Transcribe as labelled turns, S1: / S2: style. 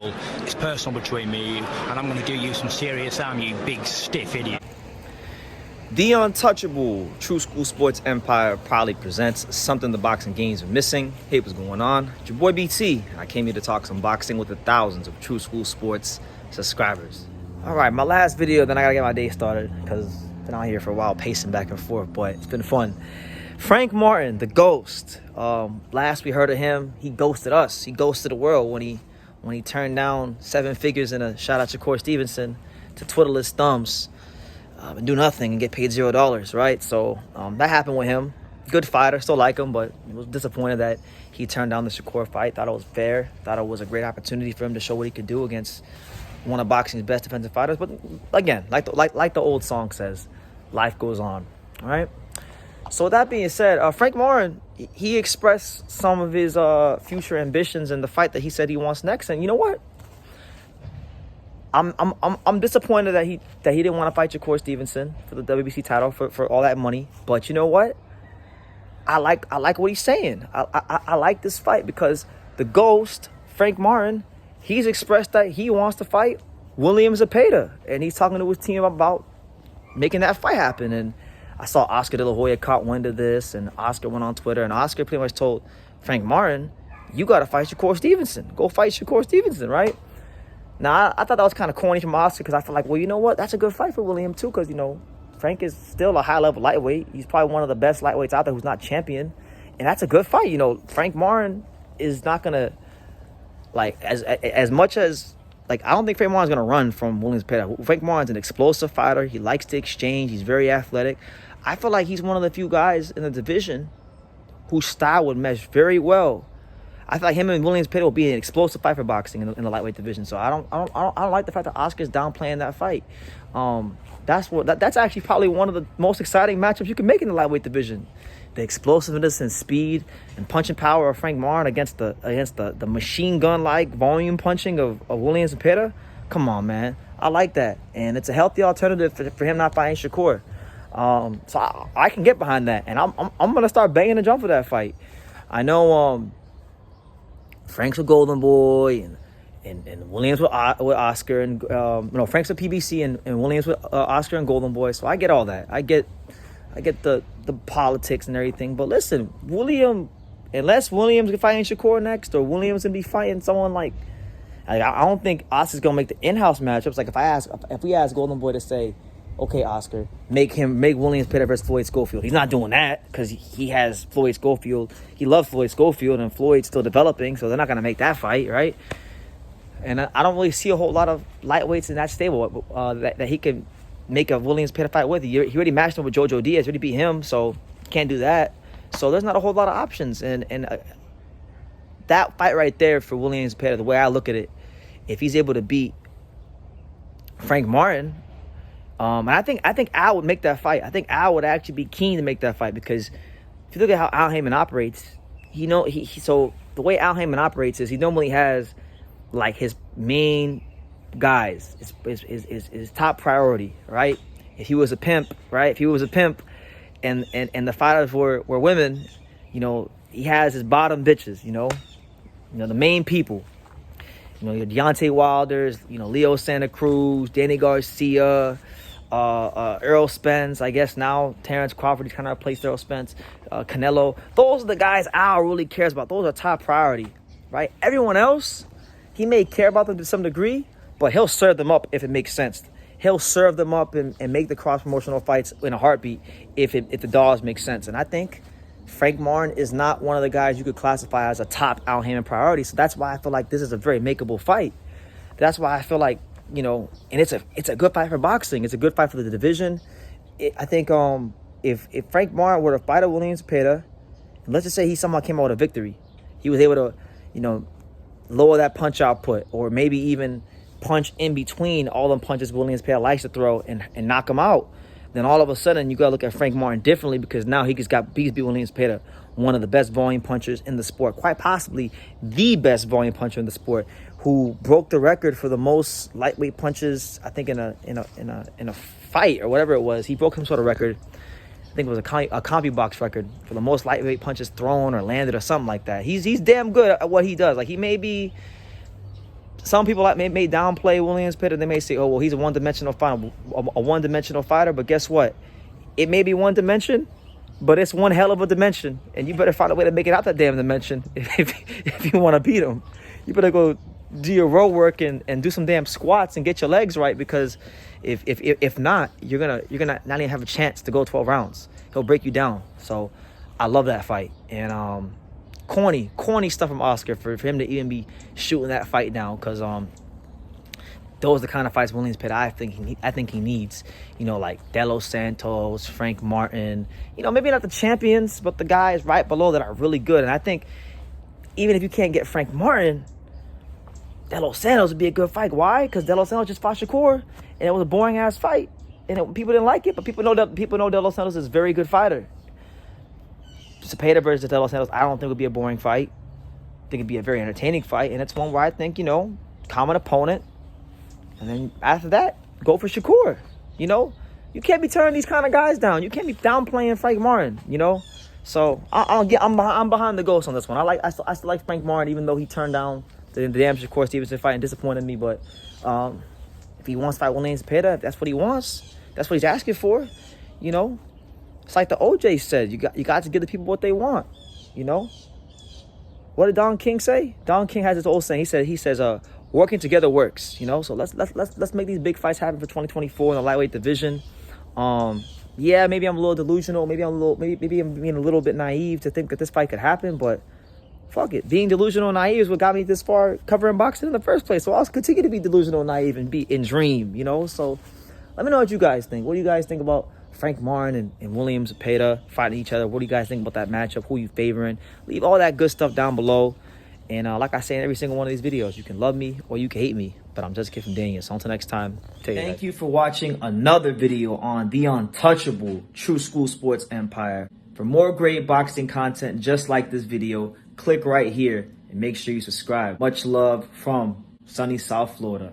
S1: It's personal between me and you, and I'm going to do you some serious harm, you big stiff idiot.
S2: The Untouchable True School Sports Empire proudly presents something the boxing games are missing. Hey, what's going on? It's your boy BT. I came here to talk some boxing with the thousands of True School Sports subscribers. All right, my last video, then I gotta get my day started because I've been out here for a while pacing back and forth, but it's been fun. Frank Martin, the ghost. Last we heard of him, he ghosted us. He ghosted the world when he turned down 7 figures in a shout out Shakur Stevenson to twiddle his thumbs and do nothing and get paid $0, right? So that happened with him. Good fighter, still like him, but was disappointed that he turned down the Shakur fight. Thought it was fair. Thought it was a great opportunity for him to show what he could do against one of boxing's best defensive fighters. But again, like the old song says, life goes on, all right? So with that being said, Frank Martin, he expressed some of his future ambitions in the fight that he said he wants next. And you know what? I'm disappointed that he didn't want to fight Shakur Stevenson for the WBC title for all that money. But you know what? I like what he's saying. I like this fight because the ghost, Frank Martin, he's expressed that he wants to fight William Zepeda. And he's talking to his team about making that fight happen. And I saw Oscar De La Hoya caught wind of this, and Oscar went on Twitter, and Oscar pretty much told Frank Martin, you got to fight Shakur Stevenson. Go fight Shakur Stevenson, right? Now, I thought that was kind of corny from Oscar because I feel like, well, you know what? That's a good fight for William, too, because, you know, Frank is still a high-level lightweight. He's probably one of the best lightweights out there who's not champion, and that's a good fight. You know, Frank Martin is not going to, like, as much as, like, I don't think Frank Martin's going to run from William Zepeda. Frank Martin's an explosive fighter. He likes to exchange. He's very athletic. I feel like he's one of the few guys in the division whose style would mesh very well. I feel like him and William Zepeda will be an explosive fight for boxing in the lightweight division. So I don't like the fact that Oscar's downplaying that fight. That's actually probably one of the most exciting matchups you can make in the lightweight division. The explosiveness and speed and punching power of Frank Martin against the machine gun like volume punching of William Zepeda. Come on, man. I like that, and it's a healthy alternative for him not fighting Shakur. So I can get behind that, and I'm gonna start banging the drum for that fight. I know Frank's with Golden Boy and Williams with Oscar, and Frank's with PBC and Williams with Oscar and Golden Boy. So I get all that. I get the politics and everything. But listen, unless Williams is fighting Shakur next, or Williams gonna be fighting someone like I don't think Oscar's gonna make the in-house matchups. Like if we ask Golden Boy to say, okay, Oscar, make Williams Zepeda versus Floyd Schofield. He's not doing that because he has Floyd Schofield. He loves Floyd Schofield, and Floyd's still developing, so they're not going to make that fight, right? And I don't really see a whole lot of lightweights in that stable that he can make a Williams Zepeda fight with. He already matched him with Jojo Diaz, already beat him, so can't do that. So there's not a whole lot of options. And that fight right there for Williams Zepeda, the way I look at it, if he's able to beat Frank Martin, and I think Al would make that fight. I think Al would actually be keen to make that fight because if you look at how Al Heyman operates, so the way Al Heyman operates is he normally has like his main guys, his top priority, right? If he was a pimp, right? If he was a pimp, and the fighters were women, you know, he has his bottom bitches, you know, the main people. You know, your Deontay Wilders, you know, Leo Santa Cruz, Danny Garcia, Errol Spence, I guess now Terrence Crawford, he's kind of replaced Errol Spence, Canelo. Those are the guys Al really cares about. Those are top priority, right? Everyone else, he may care about them to some degree, but he'll serve them up if it makes sense. He'll serve them up and make the cross-promotional fights in a heartbeat if the dollars make sense. And I think Frank Martin is not one of the guys you could classify as a top Al Heyman priority. So that's why I feel like this is a very makeable fight. That's why I feel like, you know, and it's a good fight for boxing. It's a good fight for the division. I think if Frank Martin were to fight a William Zepeda, and let's just say he somehow came out with a victory, he was able to, you know, lower that punch output, or maybe even punch in between all the punches William Zepeda likes to throw and knock him out, then all of a sudden you got to look at Frank Martin differently because now he's beat William Zepeda, one of the best volume punchers in the sport, quite possibly the best volume puncher in the sport, who broke the record for the most lightweight punches, I think in a fight or whatever it was. He broke some sort of record. I think it was a CompuBox record for the most lightweight punches thrown or landed or something like that. He's damn good at what he does. Like, he may be some people may downplay William Zepeda. They may say, oh, well, he's a one-dimensional fighter, but guess what? It may be one dimension, but it's one hell of a dimension, and you better find a way to make it out that damn dimension if you want to beat him. You better go do your row work and do some damn squats and get your legs right, because if not, you're gonna not even have a chance to go 12 rounds. He'll break you down. So I love that fight. And corny stuff from Oscar for him to even be shooting that fight down, because those are the kind of fights William Zepeda I think he needs. You know, like De Los Santos, Frank Martin. You know, maybe not the champions, but the guys right below that are really good. And I think even if you can't get Frank Martin, De Los Santos would be a good fight. Why? Because De Los Santos just fought Shakur, and it was a boring ass fight, and people didn't like it. But people know De Los Santos is a very good fighter. Zepeda versus De Los Santos, I don't think would be a boring fight. I think it'd be a very entertaining fight, and it's one where I think, you know, common opponent. And then after that, go for Shakur. You know, you can't be turning these kind of guys down. You can't be downplaying Frank Martin. You know, so I'm behind the Ghost on this one. I still like Frank Martin, even though he turned down the damn Shakur Stevenson fight and disappointed me. But if he wants to fight William Zepeda, if that's what he wants, that's what he's asking for. You know, it's like the OJ said. You got to give the people what they want. You know, what did Don King say? Don King has his old saying. He says working together works, you know. So let's make these big fights happen for 2024 in the lightweight division. Yeah, maybe I'm a little delusional. Maybe I'm being a little bit naive to think that this fight could happen. But fuck it, being delusional and naive is what got me this far covering boxing in the first place. So I'll continue to be delusional and naive and dream, you know. So let me know what you guys think. What do you guys think about Frank Martin and William Zepeda fighting each other? What do you guys think about that matchup? Who you favoring? Leave all that good stuff down below. And like I say in every single one of these videos, you can love me or you can hate me, but I'm just a kid from Daniel. So until next time, thank you for watching another video on the untouchable True School Sports Empire. For more great boxing content just like this video, click right here and make sure you subscribe. Much love from sunny South Florida.